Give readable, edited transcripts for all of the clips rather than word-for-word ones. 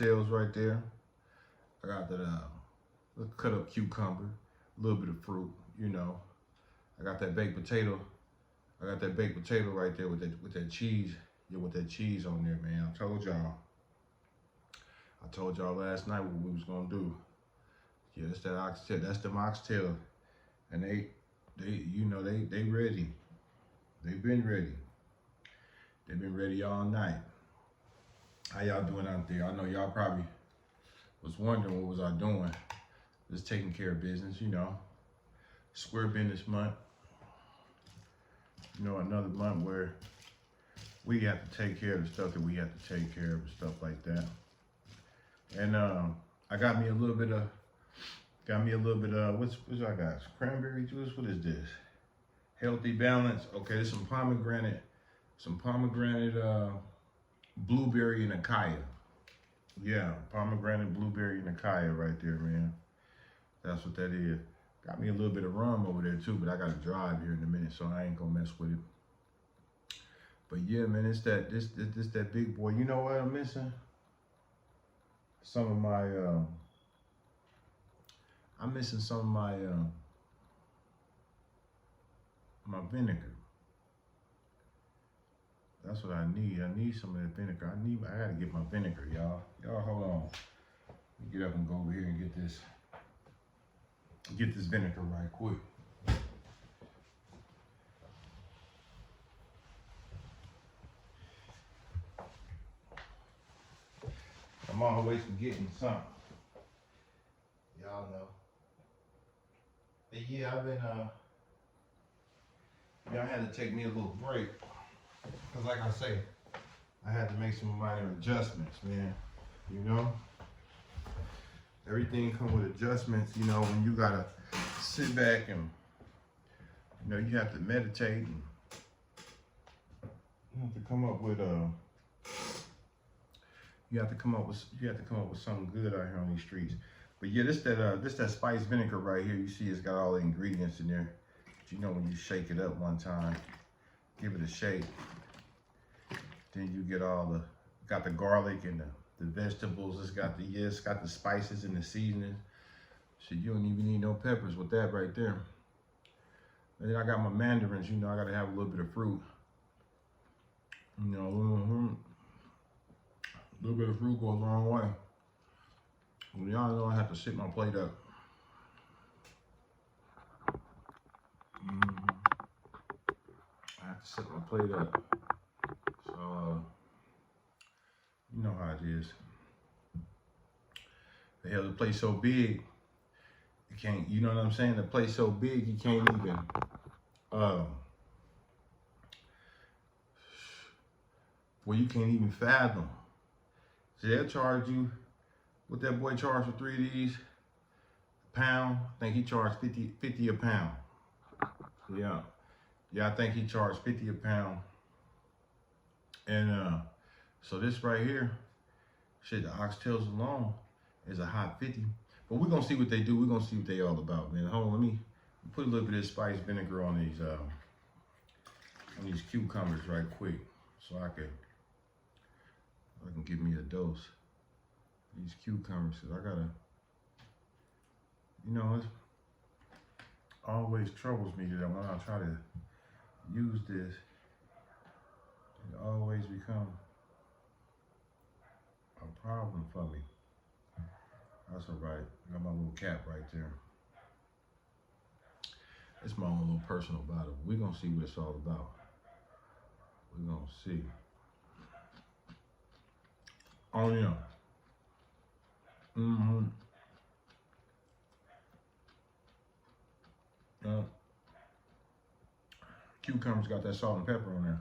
Oxtails right there. I got that cut up cucumber, a little bit of fruit, you know. I got that baked potato. I got that baked potato right there with that cheese. Yeah, with that cheese on there, man. I told y'all. I told y'all last night what we was gonna do. Yeah, that's that oxtail. That's them oxtail, and you know, they ready. They've been ready. They've been ready all night. How y'all doing out there? I know y'all probably was wondering what was I doing. Just taking care of business, you know. Square Business Month. You know, another month where we have to take care of the stuff that we have to take care of and stuff like that. And I got me a little bit of what's I got? Cranberry juice. What is this? Healthy Balance. Okay, there's some pomegranate blueberry and acai. Yeah, pomegranate, blueberry, and acai right there, man. That's what that is. Got me a little bit of rum over there too, but I gotta drive here in a minute, so I ain't gonna mess with it. But yeah, man, it's that big boy. You know what I'm missing? Some of my I'm missing some of my my vinegar. That's what I need. I need some of that vinegar. I gotta get my vinegar, y'all. Y'all hold on. Let me get up and go over here and get this vinegar right quick. I'm always forgetting something. Y'all know. But yeah, I've been y'all had to take me a little break. Cause like I say, I had to make some minor adjustments, man. You know? Everything comes with adjustments, you know, when you gotta sit back and, you know, you have to meditate and you have to come up with something good out here on these streets. But yeah, this that spice vinegar right here. You see it's got all the ingredients in there. But you know when you shake it up one time, give it a shake, then you get got the garlic and the vegetables. It's got the spices and the seasoning. So you don't even need no peppers with that right there. And then I got my mandarins, you know, I gotta have a little bit of fruit. You know, a little bit of fruit goes a long way. Well, y'all know I have to sit my plate up. I have to sit my plate up. So, you know how it is. The hell, the plate's so big, you can't, you know what I'm saying? The plate's so big, you can't even, you can't even fathom. So they'll charge you, what that boy charged for 3 of these? A pound? I think he charged 50 a pound. Yeah. Yeah, I think he charged 50 a pound. And so this right here, shit, the oxtails alone is a hot 50. But we're gonna see what they do. We're gonna see what they all about, man. Hold on, let me put a little bit of spice vinegar on these cucumbers right quick, so I can give me a dose. These cucumbers, cause I gotta, you know, it always troubles me that when I try to use this, it always becomes a problem for me. That's all right. I got my little cap right there. It's my own little personal bottle. We're gonna see what it's all about. We're gonna see. Oh yeah. Cucumbers got that salt and pepper on there.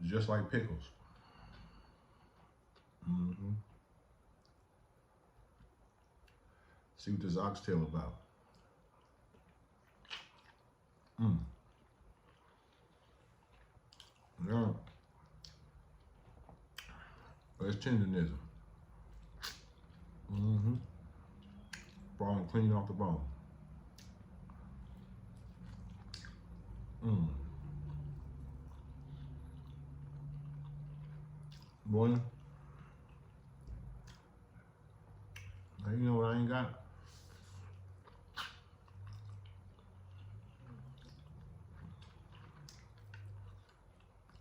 Just like pickles. See what this oxtail about. Yeah. That's tenderism. Bone clean off the bone. Mm. Boy, now you know what I ain't got?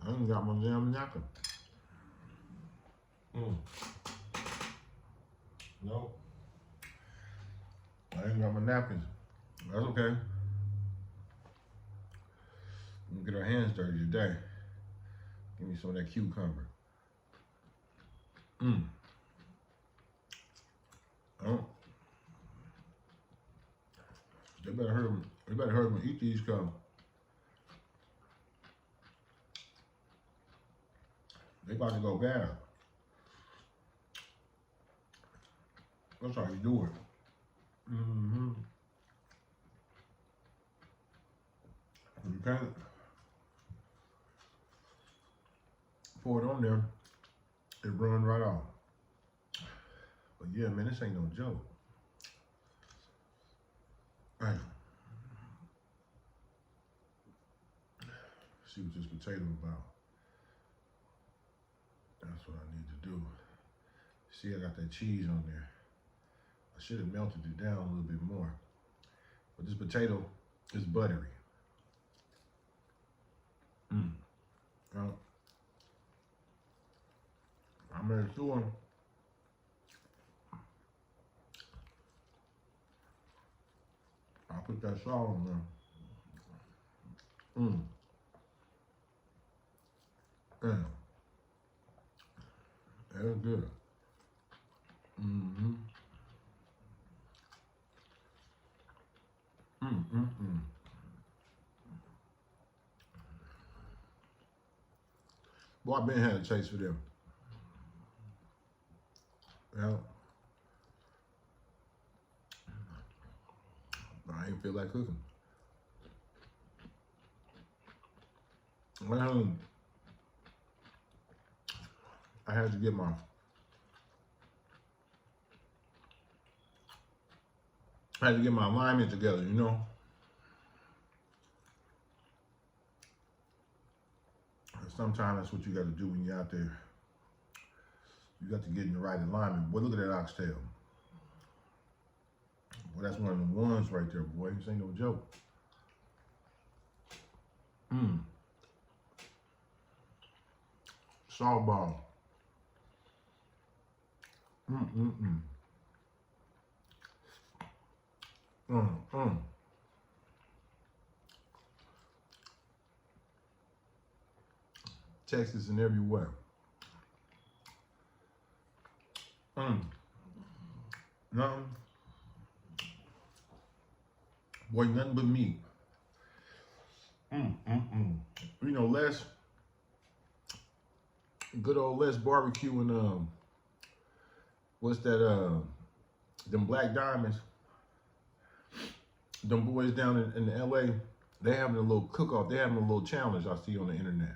I ain't got my damn napkin. Mm. Nope. I ain't got my napkins. That's okay. We'll get our hands dirty today. Give me some of that cucumber. Mm. Oh. They better hurry them. They better hurry them eat these cuz they about to go bad. That's how you do it. Mm-hmm. You can't pour it on there, it run right off. But yeah, man, this ain't no joke. Hey, see what this potato about. That's what I need to do. See, I got that cheese on there. I should have melted it down a little bit more. But this potato is buttery. I made sure I put that salt on there. Damn. That's good. Mm-hmm. Boy, I been had a taste for them. Yeah. But I ain't feel like cooking. Well, I had to get my alignment together, you know. And sometimes that's what you got to do when you're out there. You got to get in the right alignment. Boy, look at that oxtail. Boy, that's one of the ones right there, boy. This ain't no joke. Salt ball. Texas and everywhere. Nothing. Boy, nothing but meat. You know, good old Les barbecue and what's that? Them Black Diamonds. Them boys down in LA, they having a little cook-off. They having a little challenge I see on the internet.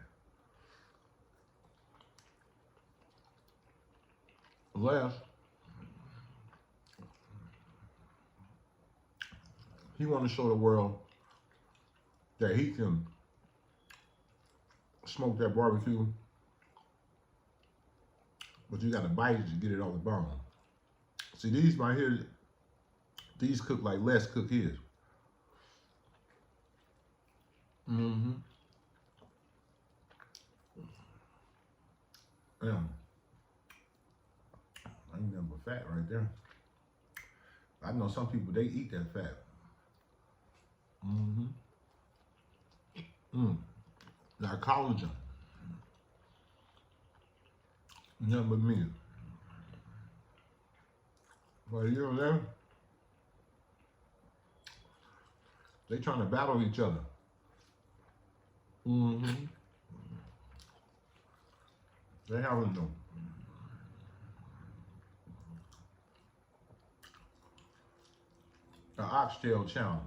Les, he want to show the world that he can smoke that barbecue, but you got to bite it to get it on the bone. See, these right here, these cook like Les cook his. Yeah. I ain't nothing but fat right there. I know some people, they eat that fat. Like collagen. Nothing but meat. But you know there, they trying to battle each other. They having them. The Oxtail challenge.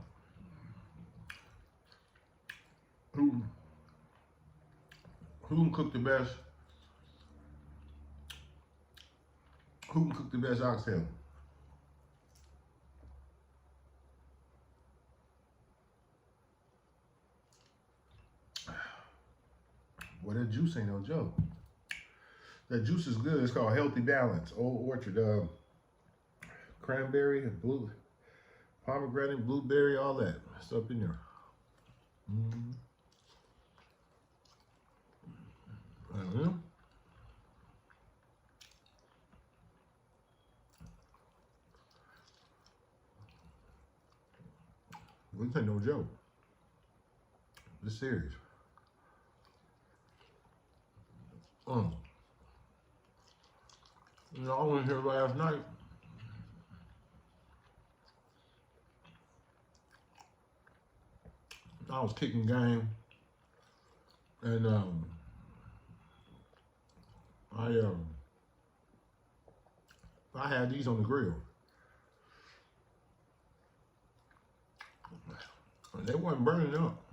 Who can cook the best? Who can cook the best oxtail? Well, that juice ain't no joke. That juice is good. It's called Healthy Balance. Old Orchard. Cranberry, blue, pomegranate, blueberry, all that. It's up in there. Mm-hmm. This ain't no joke. This serious. You know, I went here last night. I was kicking game, and I had these on the grill. They wasn't burning up.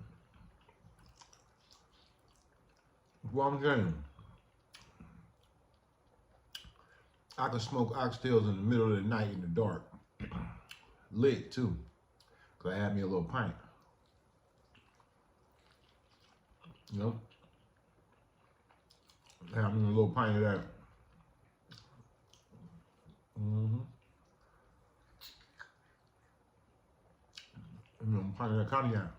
What I'm saying, I could smoke oxtails in the middle of the night in the dark. Lit too, cause I had me a little pint. You know, I had me a little pint of that. You know, pint of that cognac.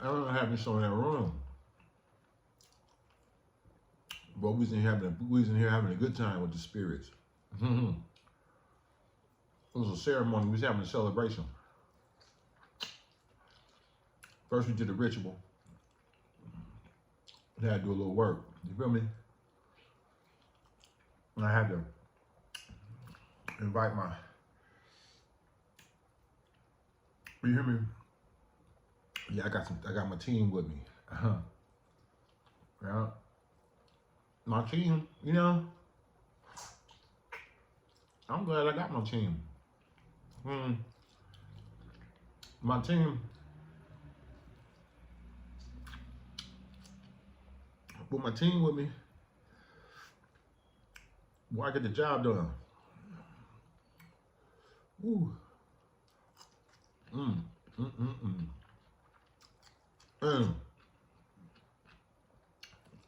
I don't have me some of that rum. But we was in here having a good time with the spirits. It was a ceremony. We was having a celebration. First we did the ritual. I had to do a little work. You feel me? And I had to invite my. You hear me? Yeah, I got my team with me. Yeah. My team, you know, I'm glad I got my team. My team, with my team with me, boy, I get the job done. Ooh.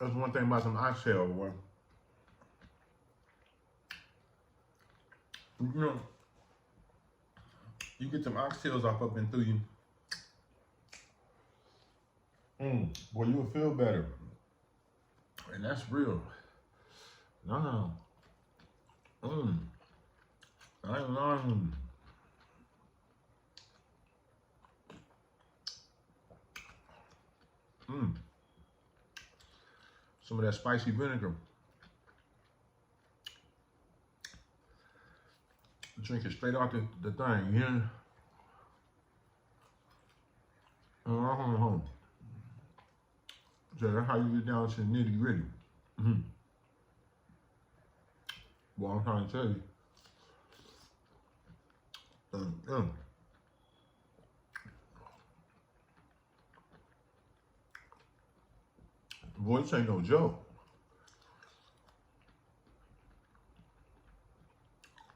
That's one thing about some oxtails, boy. You know, you get some oxtails off up and through you. Boy, you'll feel better. And that's real. No. I ain't lying. Some of that spicy vinegar. Drink it straight out the thing, you hear? So that's how you get down to the nitty gritty. Well, I'm trying to tell you. Boy, this ain't no joke.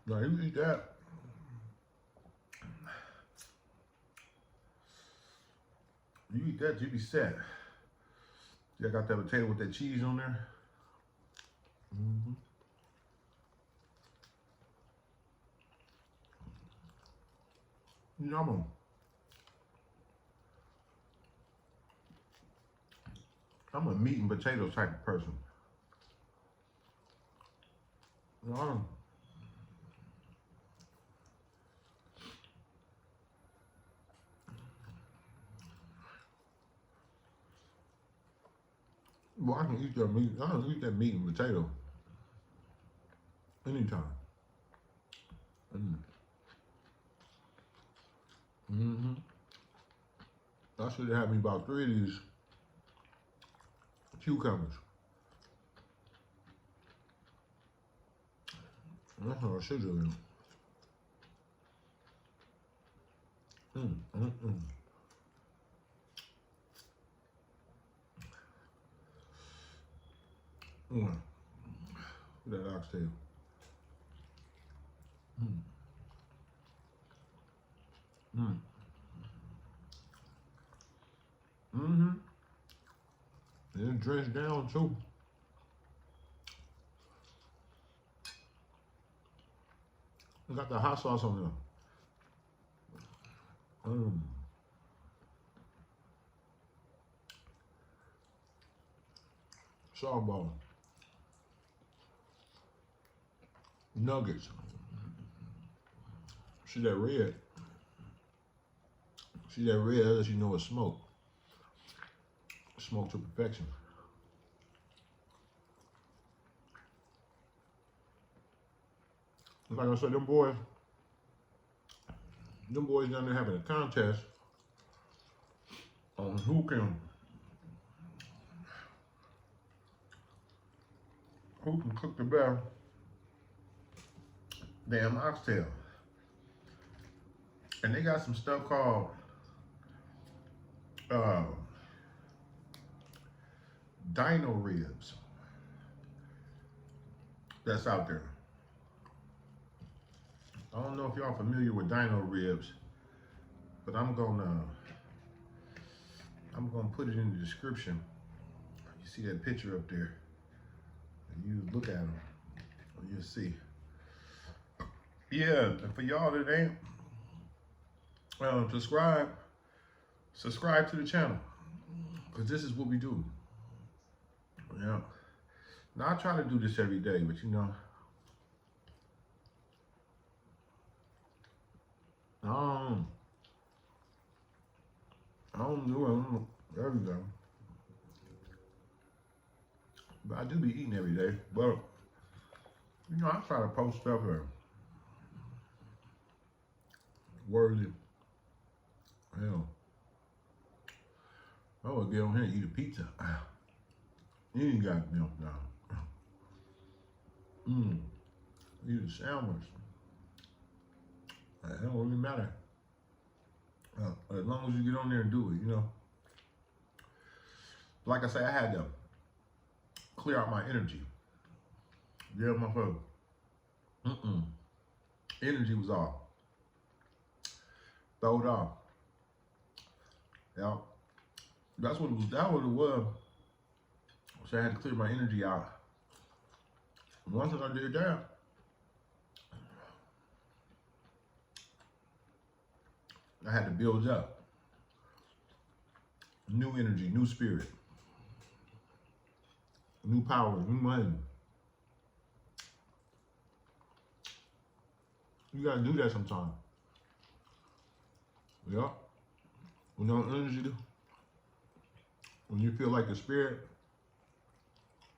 Now you eat that. You eat that, you be set. Yeah, I got that potato with that cheese on there. You know, I'm a meat and potato type of person. Well, I can eat that meat. I can eat that meat and potato anytime. I should have had me about 3 of these cucumbers. That's what I should do. That oxtail. And it's drenched down too. We got the hot sauce on there. Softball. Nuggets. See that red? See that red? That lets you know it's smoke. Smoke to perfection. Like I said, them boys down there having a contest on who can cook the best damn oxtail. And they got some stuff called dino ribs that's out there. I don't know if y'all familiar with dino ribs, but I'm gonna put it in the description. You see that picture up there, and you look at them, you'll see. Yeah, and for y'all that ain't, subscribe to the channel, because this is what we do. Yeah. Now I try to do this every day, but you know, I don't do it every day. But I do be eating every day. But you know, I try to post stuff that worthy. Hell, I would get on here and eat a pizza. You ain't got milk now. Eat a sandwich. It don't really matter. As long as you get on there and do it, you know. Like I say, I had to clear out my energy. Yeah, my folks. Energy was off. Throw it off. Yeah. That's what it was. That what it was. So I had to clear my energy out. Once I did that, I had to build up new energy, new spirit, new power, new money. You gotta do that sometime. Yeah. When your energy, when you feel like the spirit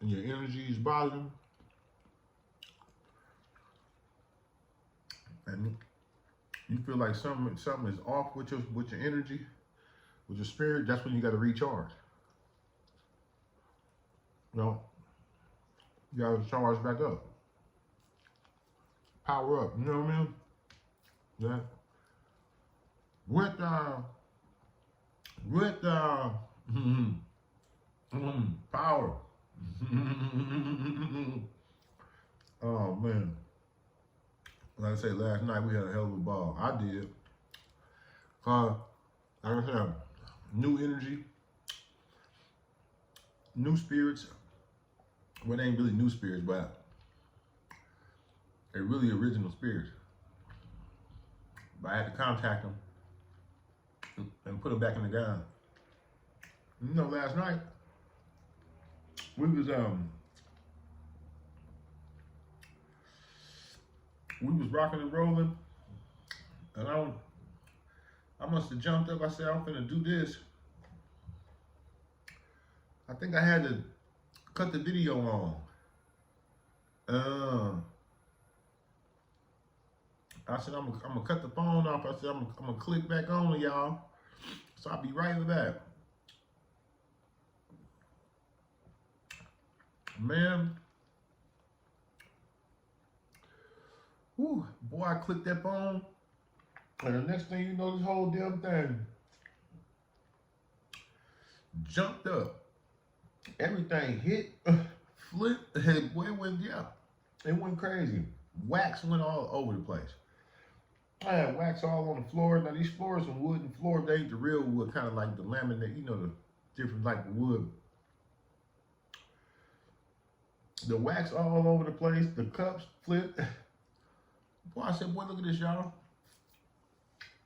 and your energy is bothering, and you feel like something is off with your energy, with your spirit, that's when you got to recharge. You know, you got to charge back up, power up. You know what I mean? Yeah. With power. Oh man. Like I said, last night we had a hell of a ball. I did. Like I said, new energy, new spirits. Well, they ain't really new spirits, but they're really original spirits. But I had to contact them and put them back in the ground. You know, last night we was rocking and rolling, and I must have jumped up. I said, I'm finna do this. I think I had to cut the video on. I said, I'm gonna cut the phone off. I said, I'm gonna click back on y'all. So I'll be right back. Man. Whew, boy, I clicked that phone. And the next thing you know, this whole damn thing jumped up. Everything hit, flipped, and boy, it went crazy. Wax went all over the place. I had wax all on the floor. Now these floors are wooden floors. They ain't the real wood, kind of like the laminate, you know, the different like the wood The wax all over the place. The cups flipped. Boy, I said, boy, look at this, y'all.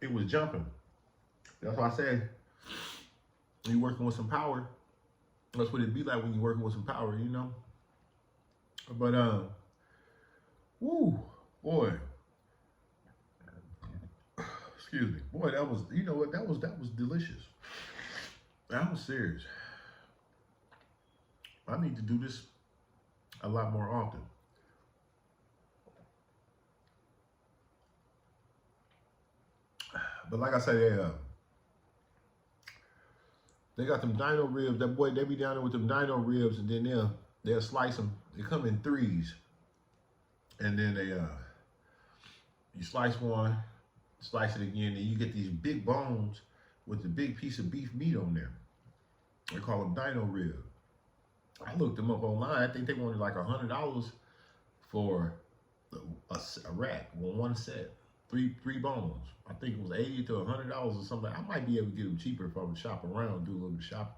It was jumping. That's why I said, you working with some power. That's what it be like when you're working with some power, you know? But, woo, boy. Excuse me. Boy, that was, you know what, that was delicious. I was serious. I need to do this a lot more often. But like I said, they got them dino ribs. That boy, they be down there with them dino ribs, and then they'll slice them. They come in threes, and then you slice one, slice it again, and you get these big bones with the big piece of beef meat on there. They call them dino ribs. I looked them up online. I think they wanted like $100 for a rack, one set, three bones. I think it was $80 to $100 or something. I might be able to get them cheaper if I would shop around, do a little bit of shopping.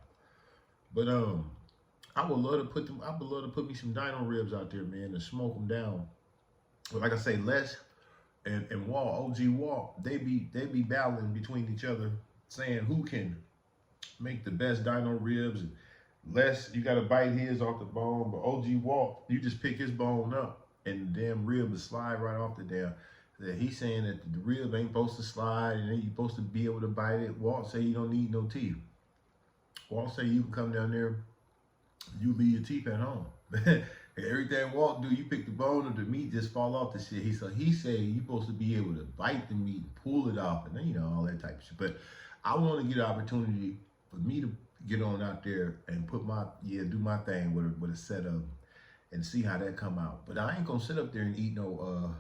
But I would love to put them. I would love to put me some dino ribs out there, man, and smoke them down. But like I say, Les and Wall, OG Wall, they be battling between each other, saying who can make the best dino ribs. And Les, you gotta bite his off the bone, but OG Walt, you just pick his bone up and the damn rib will slide right off the damn. He's saying that the rib ain't supposed to slide and then you're supposed to be able to bite it. Walt say you don't need no teeth. Walt say you can come down there, you leave your teeth at home. Everything Walt do, you pick the bone or the meat just fall off the shit. He say you supposed to be able to bite the meat, pull it off, and then, you know, all that type of shit. But I want to get an opportunity for me to get on out there and put do my thing with a set of and see how that come out. But I ain't gonna sit up there and eat no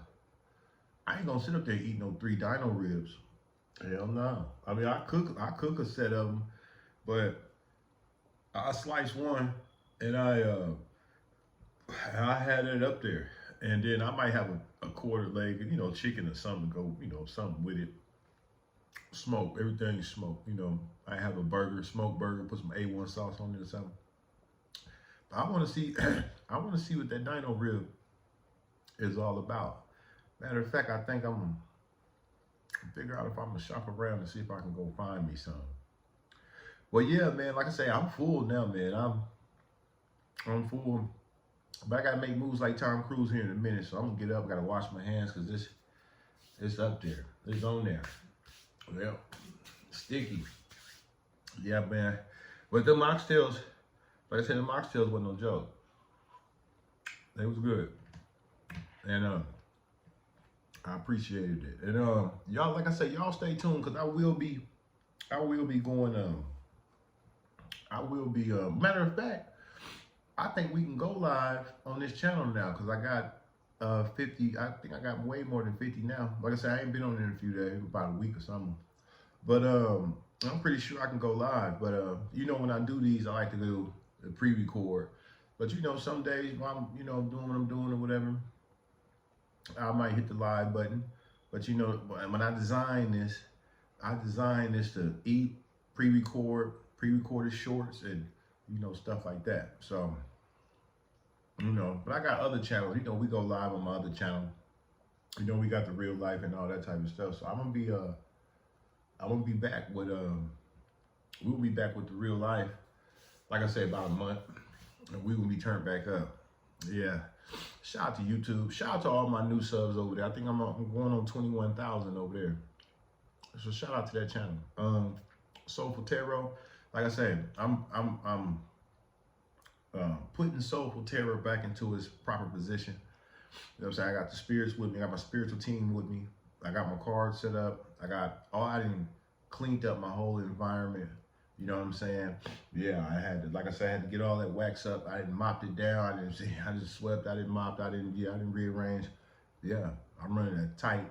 I ain't gonna sit up there and eat no 3 dino ribs. Hell no. I mean, I cook a set of them, but I slice one and I had it up there, and then I might have a quarter leg, you know, chicken or something to go, you know, something with it. Smoke, everything is smoked, you know. I have a burger, smoked burger, put some A1 sauce on it or something. But I want to see, I want to see what that dino rib is all about. Matter of fact, I think I'm gonna figure out if I'm gonna shop around and see if I can go find me some. Well, yeah, man. Like I say, I'm full now, man. I'm full. But I gotta make moves like Tom Cruise here in a minute, so I'm gonna get up. Gotta wash my hands because it's up there. It's on there. Well, sticky. Yeah, man. But them oxtails, like I said, them oxtails wasn't no joke. They was good, and I appreciated it. And y'all, like I said, y'all stay tuned because I will be going. Matter of fact, I think we can go live on this channel now because I got 50. I think I got way more than 50 now. Like I said, I ain't been on it in a few days, about a week or something. But I'm pretty sure I can go live. But you know, when I do these, I like to do the pre-record. But you know, some days while I'm, you know, doing what I'm doing or whatever, I might hit the live button. But you know, when I designed this to eat, pre-recorded shorts, and you know, stuff like that. So, you know, but I got other channels. You know, we go live on my other channel. You know, we got the real life and all that type of stuff. So I'm gonna be back with we'll be back with the real life. Like I said, about a month, and we will be turned back up. Yeah. Shout out to YouTube. Shout out to all my new subs over there. I think I'm going on 21,000 over there. So shout out to that channel. Soulful Tarot. Like I said, I'm putting Soulful Tarot back into its proper position. You know what I'm saying? I got the spirits with me. I got my spiritual team with me. I got my cards set up. I didn't cleaned up my whole environment. You know what I'm saying? Yeah, I had to, like I said, I had to get all that wax up. I didn't mop it down. I just swept. I didn't mop. I didn't rearrange. Yeah, I'm running a tight.